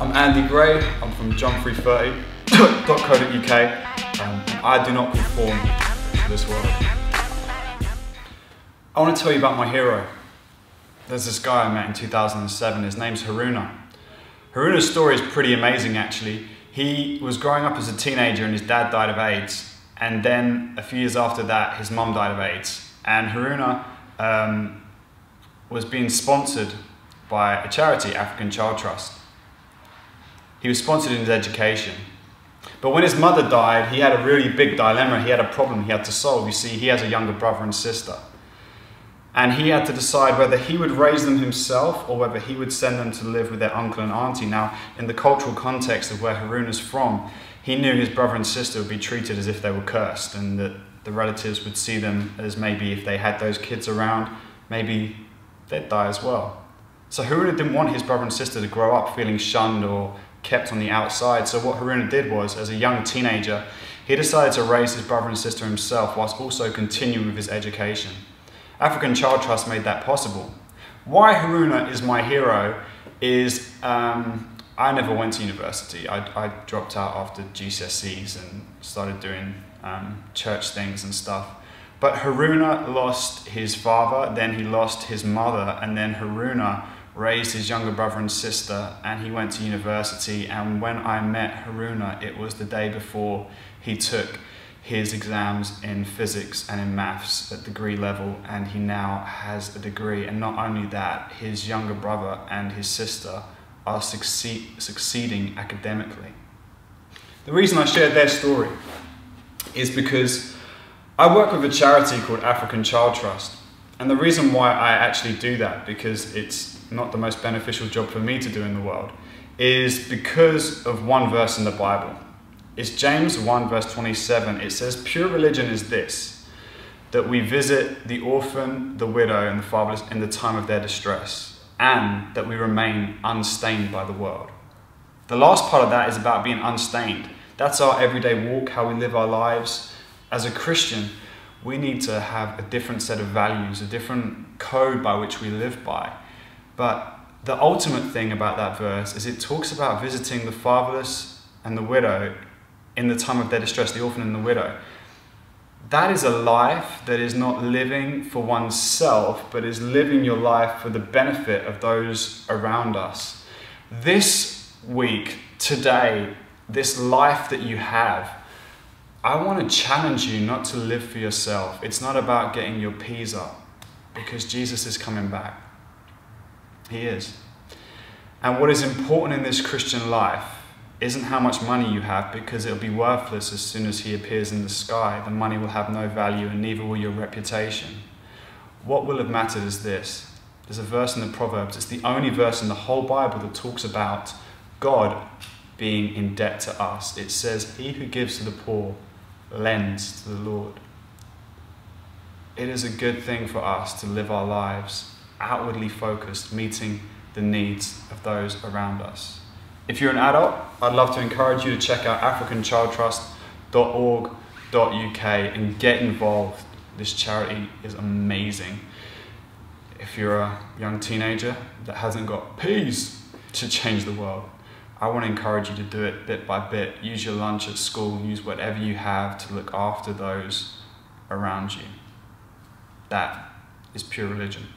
I'm Andy Gray, I'm from john330.co.uk, and I do not conform to this world. I want to tell you about my hero. There's this guy I met in 2007, his name's Haruna. Haruna's story is pretty amazing actually. He was growing up as a teenager and his dad died of AIDS, and then a few years after that his mum died of AIDS, and Haruna was being sponsored by a charity, African Child Trust. He was sponsored in his education. But when his mother died, he had a really big dilemma. He had a problem he had to solve. You see, he has a younger brother and sister. And he had to decide whether he would raise them himself or whether he would send them to live with their uncle and auntie. Now, in the cultural context of where Haruna's from, he knew his brother and sister would be treated as if they were cursed, and that the relatives would see them as maybe if they had those kids around, maybe they'd die as well. So Haruna didn't want his brother and sister to grow up feeling shunned or kept on the outside. So what Haruna did was, as a young teenager, he decided to raise his brother and sister himself whilst also continuing with his education. African Child Trust made that possible. Why Haruna is my hero is I never went to university. I dropped out after GCSEs and started doing church things and stuff. But Haruna lost his father, then he lost his mother, and then Haruna raised his younger brother and sister, and he went to university. And when I met Haruna, it was the day before he took his exams in physics and in maths at degree level, and he now has a degree. And not only that, his younger brother and his sister are succeeding academically. The reason I shared their story is because I work with a charity called African Child Trust. And the reason why I actually do that, because it's not the most beneficial job for me to do in the world, is because of one verse in the Bible. It's James 1 verse 27. It says, "Pure religion is this, that we visit the orphan, the widow, and the fatherless in the time of their distress, and that we remain unstained by the world." The last part of that is about being unstained. That's our everyday walk, how we live our lives. As a Christian, we need to have a different set of values, a different code by which we live by. But the ultimate thing about that verse is it talks about visiting the fatherless and the widow in the time of their distress, the orphan and the widow. That is a life that is not living for oneself, but is living your life for the benefit of those around us. This week, today, this life that you have, I want to challenge you not to live for yourself. It's not about getting your P's up, because Jesus is coming back. He is. And what is important in this Christian life isn't how much money you have, because it'll be worthless as soon as he appears in the sky. The money will have no value, and neither will your reputation. What will have mattered is this. There's a verse in the Proverbs. It's the only verse in the whole Bible that talks about God being in debt to us. It says, "He who gives to the poor lends to the Lord." It is a good thing for us to live our lives outwardly focused, meeting the needs of those around us. If you're an adult, I'd love to encourage you to check out africanchildtrust.org.uk and get involved. This charity is amazing. If you're a young teenager that hasn't got P's to change the world, I want to encourage you to do it bit by bit. Use your lunch at school, use whatever you have to look after those around you. That is pure religion.